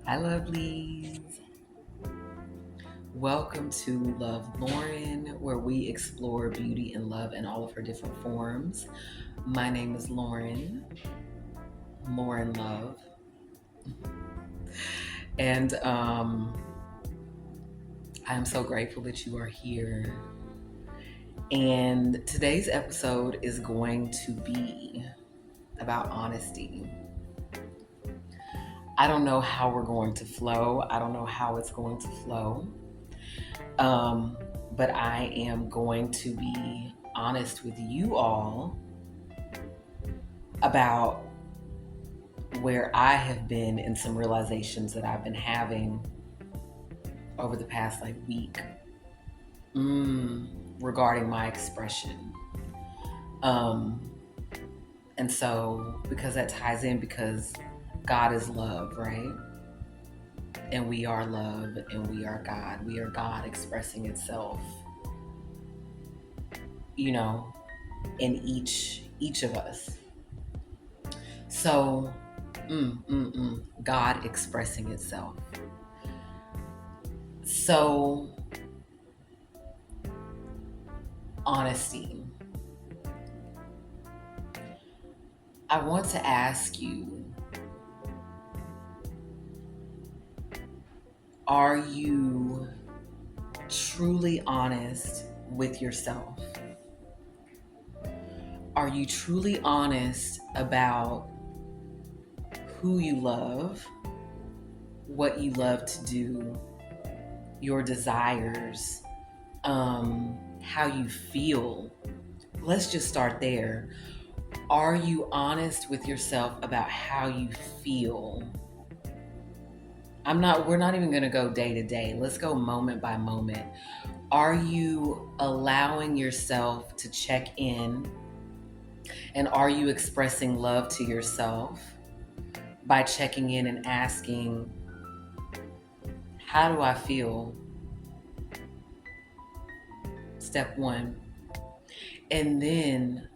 Hi, lovelies. Welcome to Love Lauren, where we explore beauty and love in all of her different forms. My name is Lauren Love, and I'm so grateful that you are here. And today's episode is going to be about honesty. I don't know how we're going to flow. I don't know how it's going to flow. But I am going to be honest with you all about where I have been and some realizations that I've been having over the past week regarding my expression. And so, because that ties in, because God is love, right? And we are love, and we are God. We are God expressing itself, in each of us. So, God expressing itself. So, honesty. I want to ask you, are you truly honest with yourself? Are you truly honest about who you love, what you love to do, your desires, how you feel? Let's just start there. Are you honest with yourself about how you feel? We're not even going to go day to day. Let's go moment by moment. Are you allowing yourself to check in? And are you expressing love to yourself by checking in and asking, how do I feel? Step one. And then,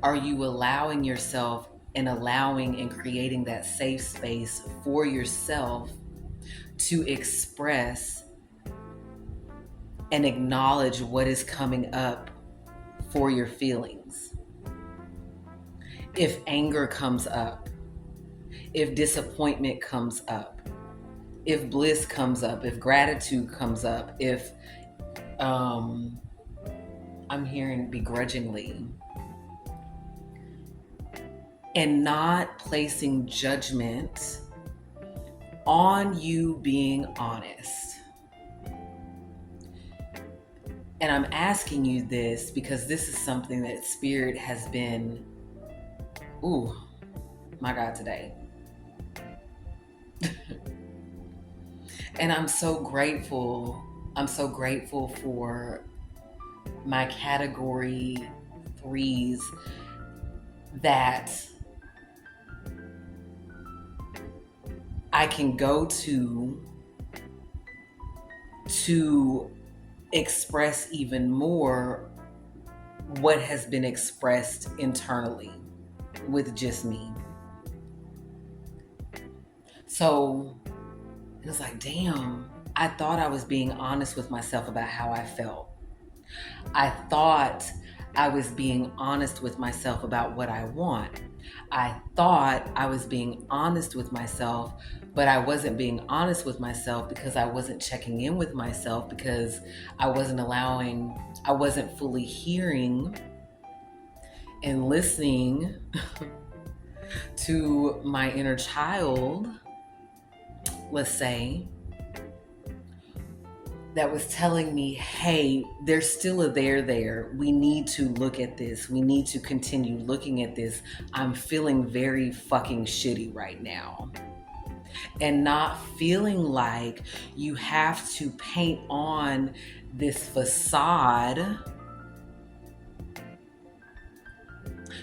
are you allowing yourself and creating that safe space for yourself to express and acknowledge what is coming up for your feelings? If anger comes up, if disappointment comes up, if bliss comes up, if gratitude comes up, if I'm hearing begrudgingly, and not placing judgment on you being honest. And I'm asking you this because this is something that Spirit has been, my God, today. And I'm so grateful. I'm so grateful for my category 3s that I can go to express even more what has been expressed internally with just me. So it was like, damn, I thought I was being honest with myself about how I felt. I thought I was being honest with myself about what I want. I thought I was being honest with myself, but I wasn't being honest with myself because I wasn't checking in with myself, because I wasn't fully hearing and listening to my inner child, let's say, that was telling me, hey, there's still a there. We need to look at this. We need to continue looking at this. I'm feeling very fucking shitty right now. And not feeling like you have to paint on this facade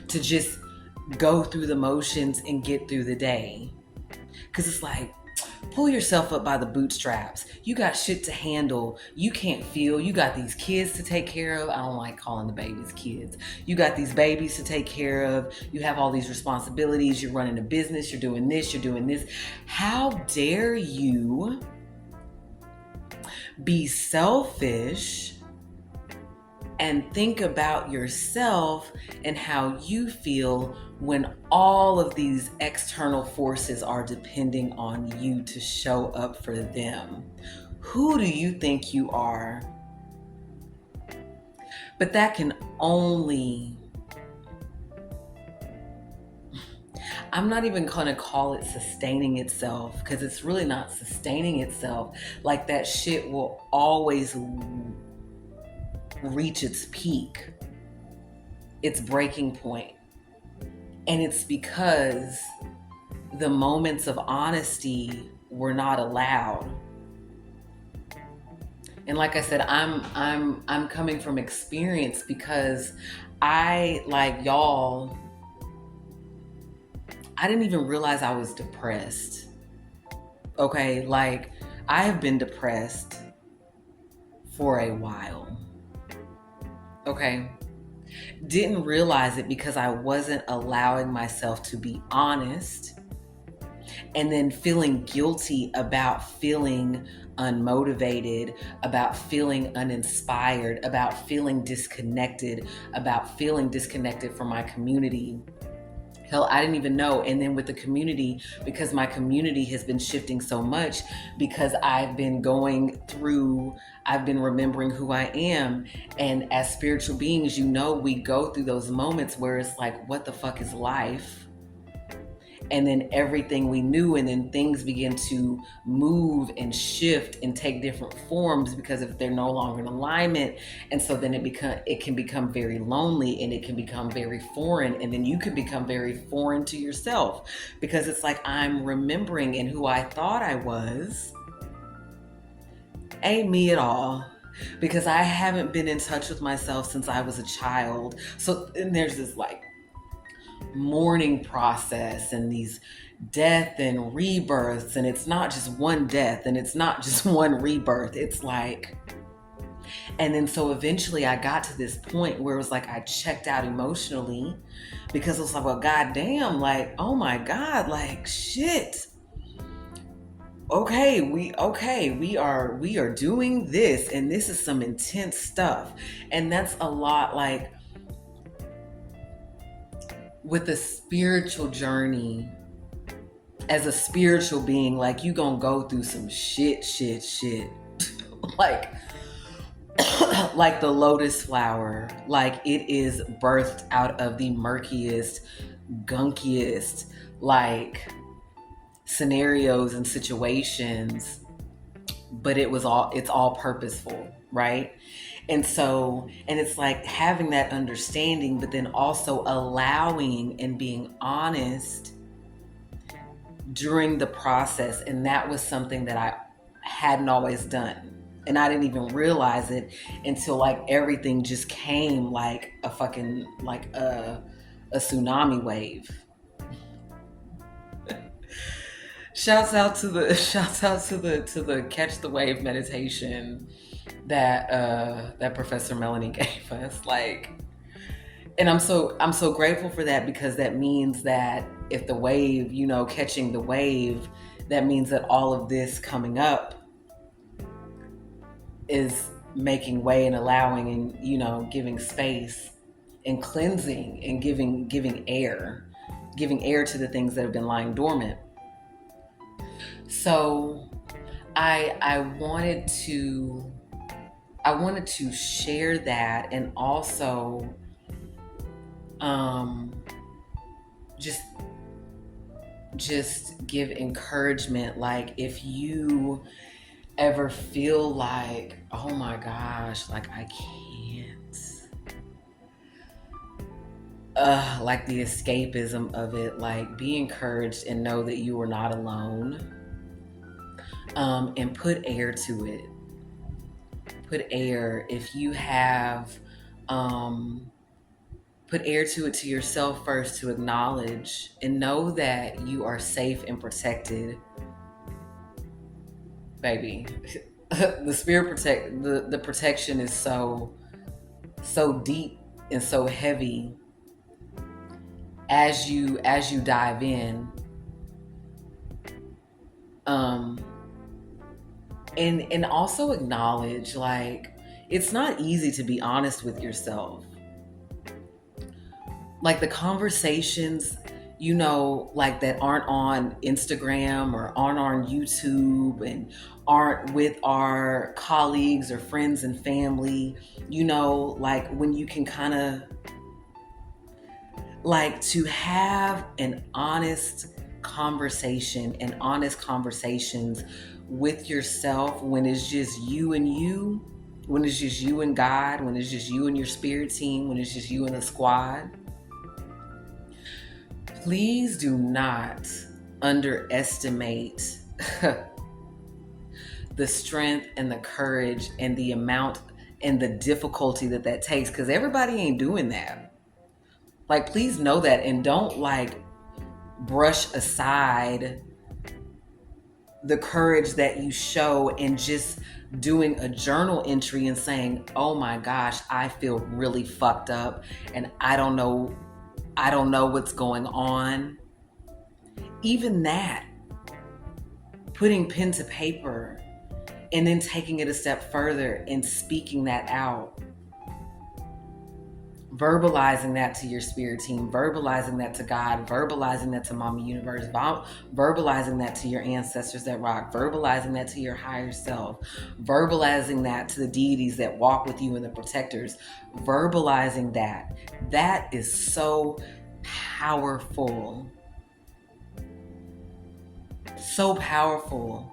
to just go through the motions and get through the day. Because it's like, Pull yourself up by the bootstraps. You got shit to handle. You can't feel. You got these kids to take care of. I don't like calling the babies kids. You got these babies to take care of. You have all these responsibilities. You're running a business. You're doing this. You're doing this. How dare you be selfish and think about yourself and how you feel when all of these external forces are depending on you to show up for them? Who do you think you are? But that can only, I'm not even going to call it sustaining itself, because it's really not sustaining itself. Like, that shit will always reach its peak, its breaking point. And it's because the moments of honesty were not allowed. And like I said, I'm coming from experience, because I, like y'all, I didn't even realize I was depressed. Okay, like, I have been depressed for a while. Okay. Didn't realize it because I wasn't allowing myself to be honest, and then feeling guilty about feeling unmotivated, about feeling uninspired, about feeling disconnected, from my community. Hell, I didn't even know. And then with the community, because my community has been shifting so much, because I've been remembering who I am. And as spiritual beings, we go through those moments where it's like, what the fuck is life? And then everything we knew, and then things begin to move and shift and take different forms, because if they're no longer in alignment. And so then it can become very lonely, and it can become very foreign, and then you can become very foreign to yourself, because it's like, I'm remembering, and who I thought I was ain't me at all, because I haven't been in touch with myself since I was a child. So, and there's this like mourning process, and these death and rebirths, and it's not just one death, and it's not just one rebirth. It's like, and then so eventually I got to this point where it was like I checked out emotionally, because it was like, well, goddamn, like, oh my God, like, shit. Okay, we are doing this, and this is some intense stuff. And that's a lot, like, with a spiritual journey, as a spiritual being, like, you gonna go through some shit. like like the lotus flower, like, it is birthed out of the murkiest, gunkiest, like, scenarios and situations, but it's all purposeful, right? And so, and it's like having that understanding, but then also allowing and being honest during the process. And that was something that I hadn't always done. And I didn't even realize it until, like, everything just came like a fucking, like a tsunami wave. Shouts out to the catch the wave meditation that Professor Melanie gave us. Like, and I'm so grateful for that, because that means that if the wave, catching the wave, that means that all of this coming up is making way and allowing, and giving space and cleansing and giving air to the things that have been lying dormant. So I wanted to share that, and also just give encouragement. Like, if you ever feel like, oh my gosh, like, I can't, like, the escapism of it, like, be encouraged and know that you are not alone. And put air to it. Put air. If you have, put air to it, to yourself first, to acknowledge and know that you are safe and protected baby. The spirit protect the protection is so deep and so heavy as you dive in. Um and also acknowledge, like, it's not easy to be honest with yourself. Like the conversations, like that aren't on Instagram or aren't on YouTube and aren't with our colleagues or friends and family, like when you can kind of, like, to have an honest conversation and honest conversations with yourself when it's just you and you, when it's just you and God, when it's just you and your spirit team, when it's just you and the squad. Please do not underestimate the strength and the courage and the amount and the difficulty that takes, because everybody ain't doing that. Like, please know that, and don't like brush aside the courage that you show and just doing a journal entry and saying, oh my gosh, I feel really fucked up and I don't know what's going on. Even that, putting pen to paper and then taking it a step further and speaking that out, verbalizing that to your spirit team, verbalizing that to God, verbalizing that to Mama Universe, verbalizing that to your ancestors that rock, verbalizing that to your higher self, verbalizing that to the deities that walk with you and the protectors, verbalizing that is so powerful. So powerful.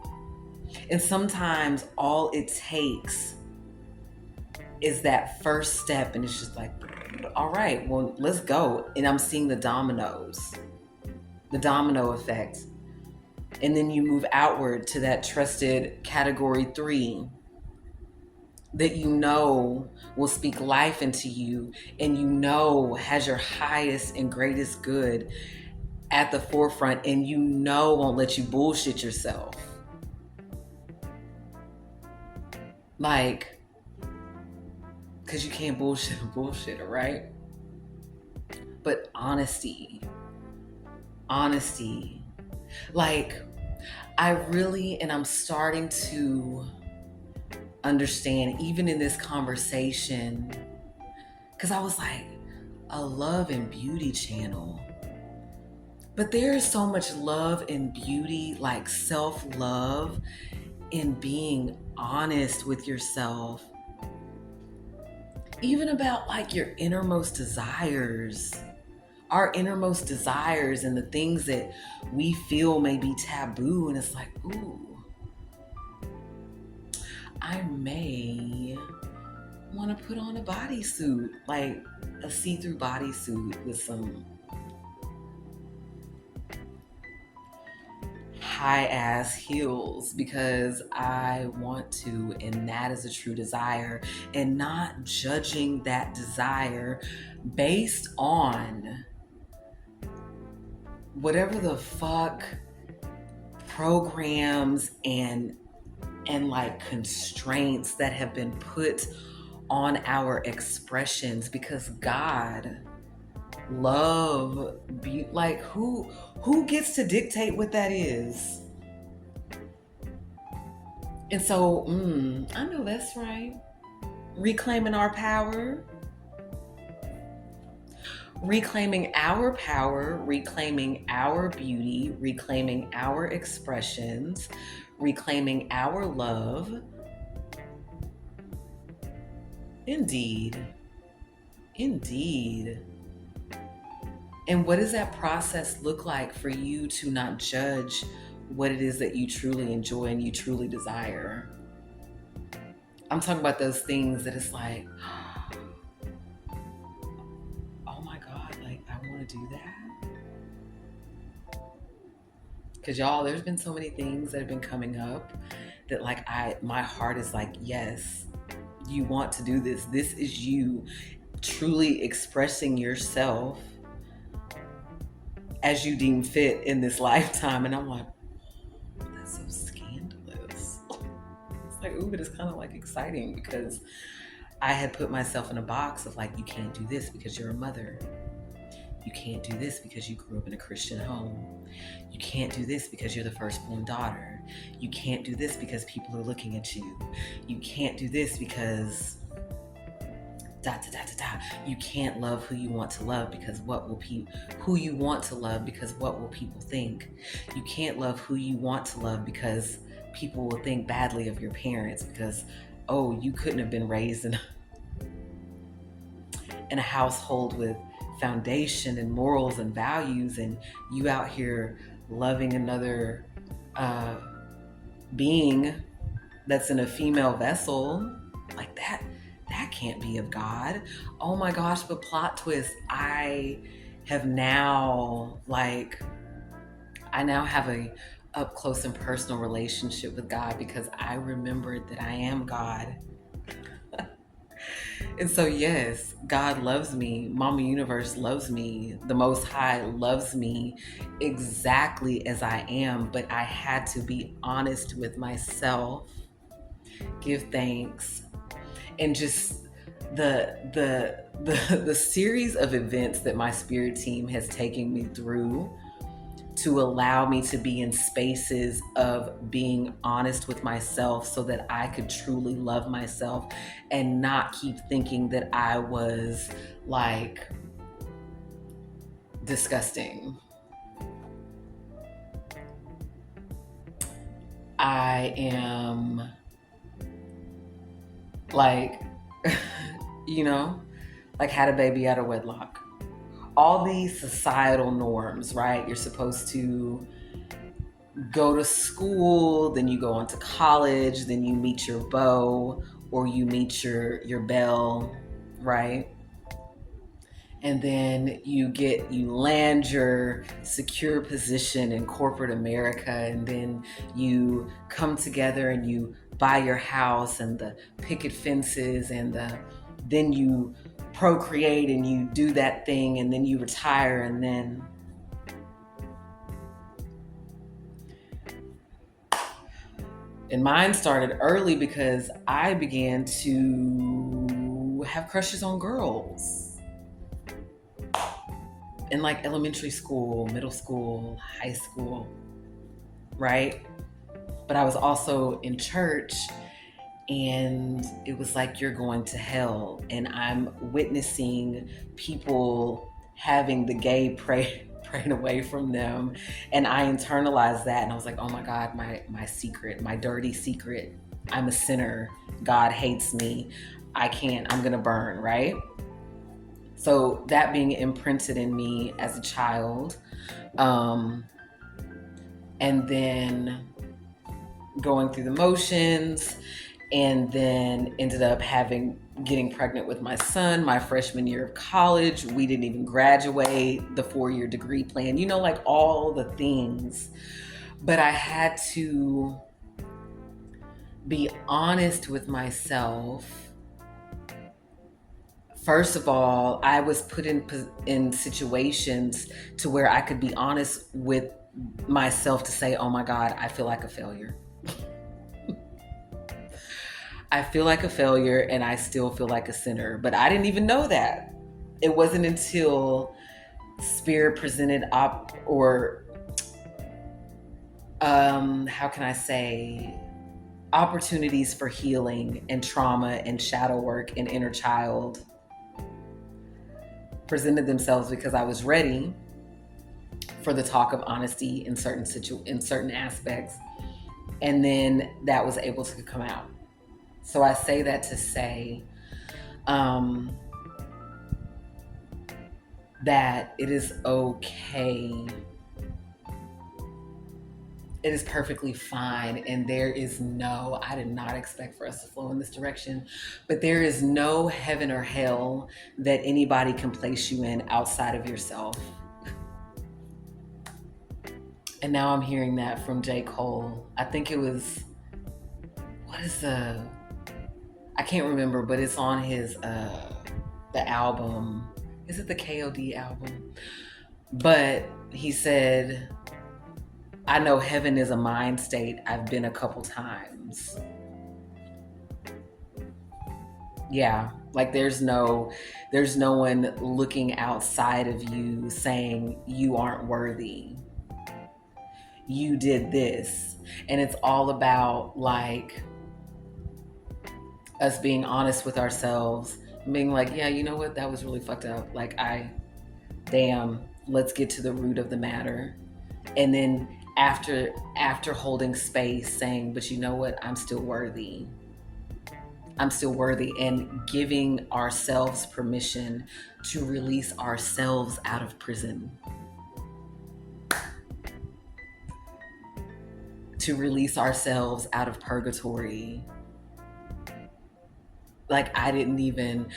And sometimes all it takes is that first step, and it's just like, all right, well, let's go. And I'm seeing the domino effect. And then you move outward to that trusted category 3 that will speak life into you and has your highest and greatest good at the forefront, and won't let you bullshit yourself. Like, because you can't bullshit a bullshitter, right? But honesty. Like, I'm starting to understand, even in this conversation, because I was like, a love and beauty channel. But there is so much love and beauty, like self-love, in being honest with yourself. Even about like your innermost desires, our innermost desires, and the things that we feel may be taboo. And it's like, ooh, I may want to put on a bodysuit, like a see-through bodysuit with some high ass heels, because I want to, and that is a true desire, and not judging that desire based on whatever the fuck programs and like constraints that have been put on our expressions, because God, love, like, who gets to dictate what that is? And so, I know that's right. Reclaiming our power, reclaiming our beauty, reclaiming our expressions, reclaiming our love. Indeed. And what does that process look like for you to not judge what it is that you truly enjoy and you truly desire? I'm talking about those things that it's like, oh my God, like, I want to do that. Because y'all, there's been so many things that have been coming up that like my heart is like, yes, you want to do this. This is you truly expressing yourself as you deem fit in this lifetime. And I'm like, that's so scandalous. like, ooh, but it's kind of like exciting because I had put myself in a box of like, you can't do this because you're a mother. You can't do this because you grew up in a Christian home. You can't do this because you're the firstborn daughter. You can't do this because people are looking at you. You can't do this because da da da da da. You can't love who you want to love because what will who you want to love because what will people think? You can't love who you want to love because people will think badly of your parents because, oh, you couldn't have been raised in a household with foundation and morals and values, and you out here loving another being that's in a female vessel like that. That can't be of God. Oh my gosh, but plot twist, I now have a up close and personal relationship with God because I remembered that I am God. And so, yes, God loves me. Mama Universe loves me. The Most High loves me exactly as I am. But I had to be honest with myself, give thanks, and just the series of events that my spirit team has taken me through to allow me to be in spaces of being honest with myself so that I could truly love myself and not keep thinking that I was like disgusting. I am like, like had a baby out of wedlock. All these societal norms, right? You're supposed to go to school, then you go on to college, then you meet your beau or you meet your belle, right? And then you land your secure position in corporate America, and then you come together and you buy your house and the picket fences and then you procreate and you do that thing and then you retire, and mine started early because I began to have crushes on girls in like elementary school, middle school, high school, right? But I was also in church and it was like, you're going to hell. And I'm witnessing people having the gay prayed away from them. And I internalized that. And I was like, oh my God, my secret, my dirty secret. I'm a sinner. God hates me. I'm going to burn, right? So that being imprinted in me as a child, and then going through the motions, and then ended up getting pregnant with my son my freshman year of college. We didn't even graduate the 4-year degree plan, like all the things. But I had to be honest with myself. First of all, I was put in situations to where I could be honest with myself to say, oh my God, I feel like a failure. I feel like a failure and I still feel like a sinner. But I didn't even know that. It wasn't until Spirit presented how can I say, opportunities for healing and trauma and shadow work and inner child presented themselves because I was ready for the talk of honesty in certain aspects. And then that was able to come out. So I say that to say that it is okay. It is perfectly fine. And I did not expect for us to flow in this direction, but there is no heaven or hell that anybody can place you in outside of yourself. And now I'm hearing that from J. Cole. I think it was, I can't remember, but it's on his, the album. Is it the KOD album? But he said, I know heaven is a mind state. I've been a couple times. Yeah, like there's no one looking outside of you saying you aren't worthy. You did this. And it's all about like us being honest with ourselves, being like, yeah, you know what? That was really fucked up. Like damn, let's get to the root of the matter. And then after holding space saying, but you know what? I'm still worthy. I'm still worthy, and giving ourselves permission to release ourselves out of prison, to release ourselves out of purgatory. Like I'd been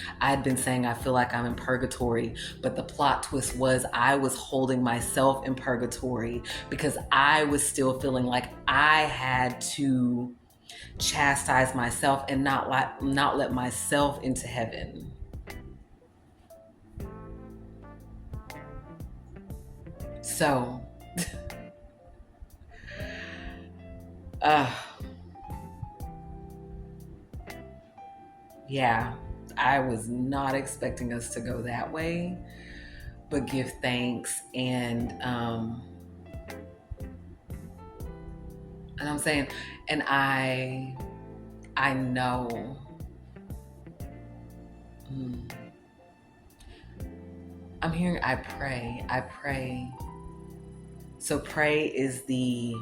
saying I feel like I'm in purgatory, but the plot twist was I was holding myself in purgatory because I was still feeling like I had to chastise myself and not let myself into heaven. So, uh, yeah, I was not expecting us to go that way, but give thanks and I'm saying, and I know. mm, I'm hearing I pray. So praying is the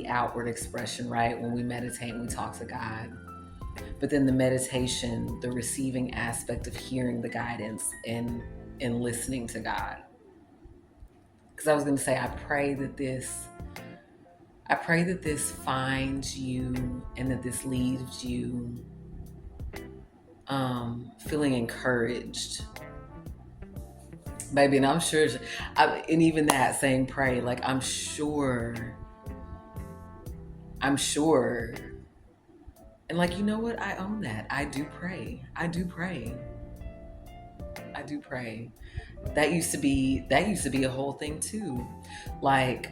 outward expression, right? When we meditate, we talk to God. But then the meditation, the receiving aspect of hearing the guidance and listening to God. Because I was going to say, I pray that this finds you and that this leaves you feeling encouraged, baby. And I'm sure, and even that saying pray, like I'm sure, and like, you know what? I own that. I do pray. I do pray. I do pray. That used to be a whole thing too, like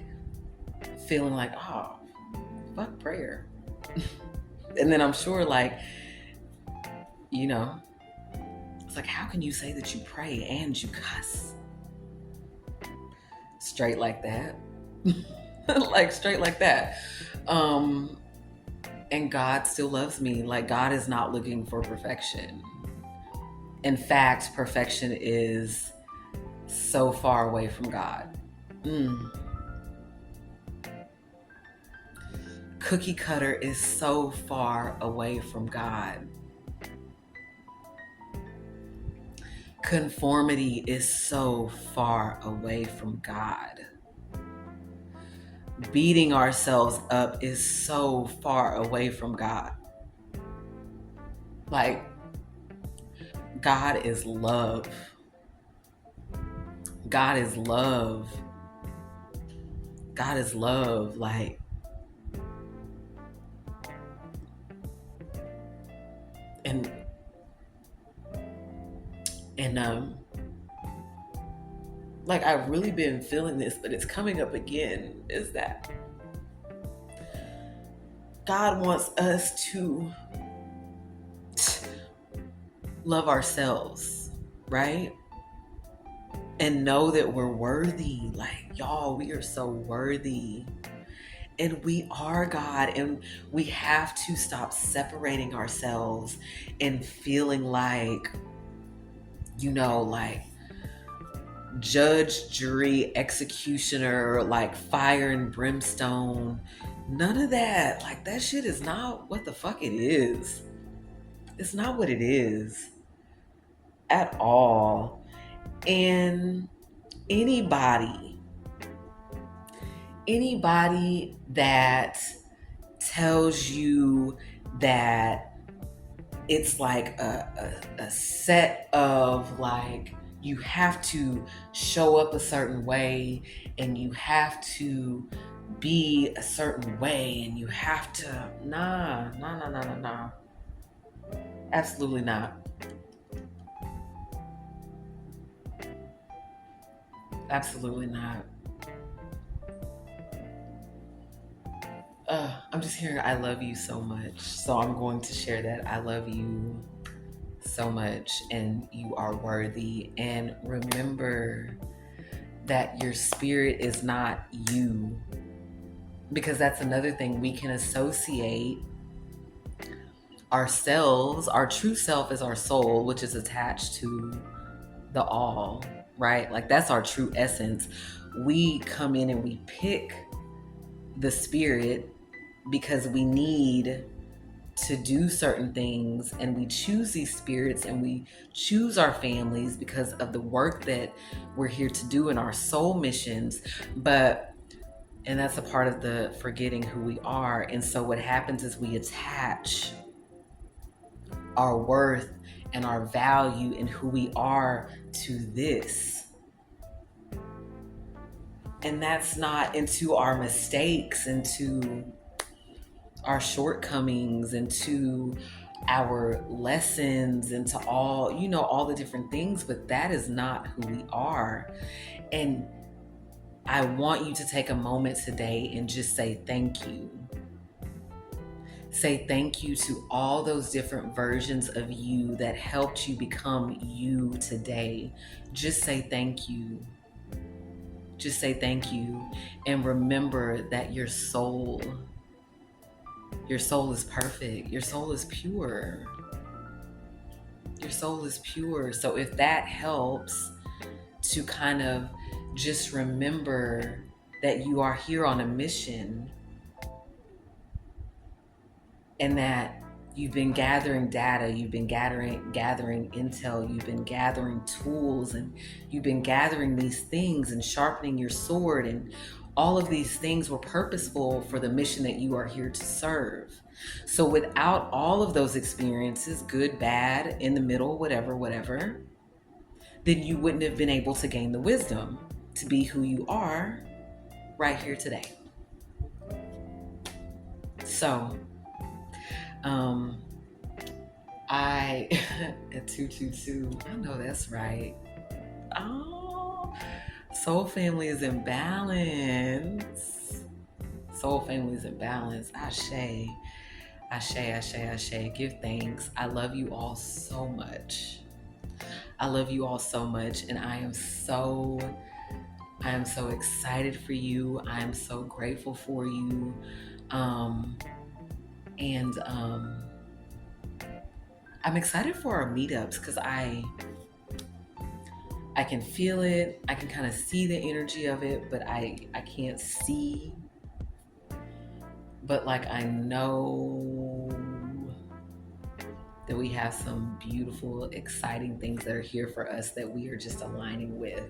feeling like, oh, fuck prayer. And then I'm sure, like, you know, it's like, how can you say that you pray and you cuss? Straight like that. Like straight like that. Um, and God still loves me. Like, God is not looking for perfection. In fact, perfection is so far away from God. Mm. Cookie cutter is so far away from God. Conformity is so far away from God. Beating ourselves up is so far away from God. Like, God is love. God is love. God is love. Like, and and like, I've really been feeling this, but it's coming up again, is that God wants us to love ourselves, right? And know that we're worthy. Like, y'all, we are so worthy. And we are God. And we have to stop separating ourselves and feeling like, you know, like judge, jury, executioner, like fire and brimstone. None of that. Like, that shit is not what the fuck it is. It's not what it is at all. And anybody that tells you that it's like a set of, like, you have to show up a certain way and you have to be a certain way and you have to, nah. Absolutely not. Absolutely not. Ugh. I'm just hearing, I love you so much. So I'm going to share that. I love you so much, and you are worthy. And remember that your spirit is not you, because that's another thing. We can associate ourselves, our true self is our soul, which is attached to the all, right? Like that's our true essence. We come in and we pick the spirit because we need to do certain things, and we choose these spirits and we choose our families because of the work that we're here to do in our soul missions. And that's a part of the forgetting who we are. And so what happens is we attach our worth and our value and who we are to this. And that's not into our mistakes, into our shortcomings, into our lessons, into all, all the different things, but that is not who we are. And I want you to take a moment today and just say thank you. Say thank you to all those different versions of you that helped you become you today. Just say thank you. Just say thank you. And remember that your soul is perfect. Your soul is pure. Your soul is pure. So if that helps to kind of just remember that you are here on a mission, and that you've been gathering data, you've been gathering intel, you've been gathering tools, and you've been gathering these things and sharpening your sword, and all of these things were purposeful for the mission that you are here to serve. So without all of those experiences, good, bad, in the middle, whatever, then you wouldn't have been able to gain the wisdom to be who you are right here today. So, I at 222, I know that's right. Oh, soul family is in balance. Soul family is in balance. Ashe, ashe, ashe, ashe. Give thanks. I love you all so much. I love you all so much, and I am so excited for you. I am so grateful for you. I'm excited for our meetups because I can feel it. I can kind of see the energy of it, but I can't see. But like I know that we have some beautiful, exciting things that are here for us that we are just aligning with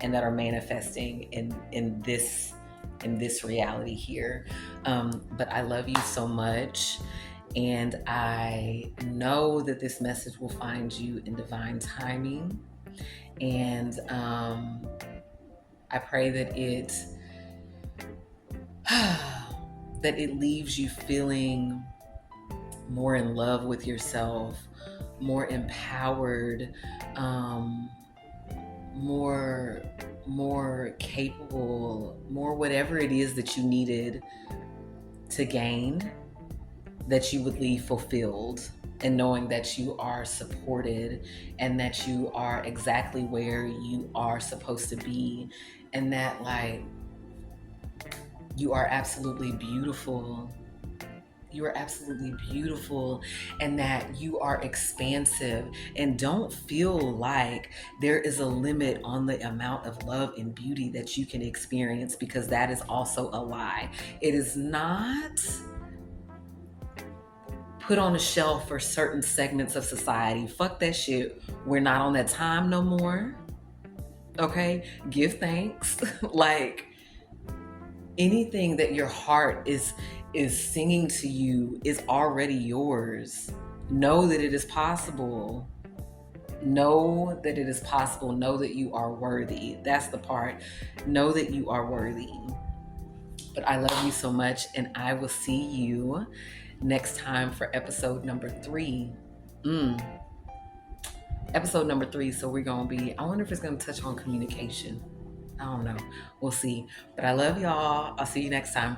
and that are manifesting in this reality here. But I love you so much. And I know that this message will find you in divine timing. And I pray that it that it leaves you feeling more in love with yourself, more empowered, more capable, more whatever it is that you needed to gain, that you would leave fulfilled, and knowing that you are supported and that you are exactly where you are supposed to be, and that like you are absolutely beautiful. You are absolutely beautiful, and that you are expansive, and don't feel like there is a limit on the amount of love and beauty that you can experience, because that is also a lie. It is not put on a shelf for certain segments of society. Fuck that shit. We're not on that time no more. Okay? Give thanks. Like anything that your heart is singing to you is already yours. Know that it is possible. Know that it is possible. Know that you are worthy. That's the part. Know that you are worthy. But I love you so much, and I will see you next time for episode number 3. Episode number 3. So we're going to be, I wonder if it's going to touch on communication. I don't know. We'll see. But I love y'all. I'll see you next time.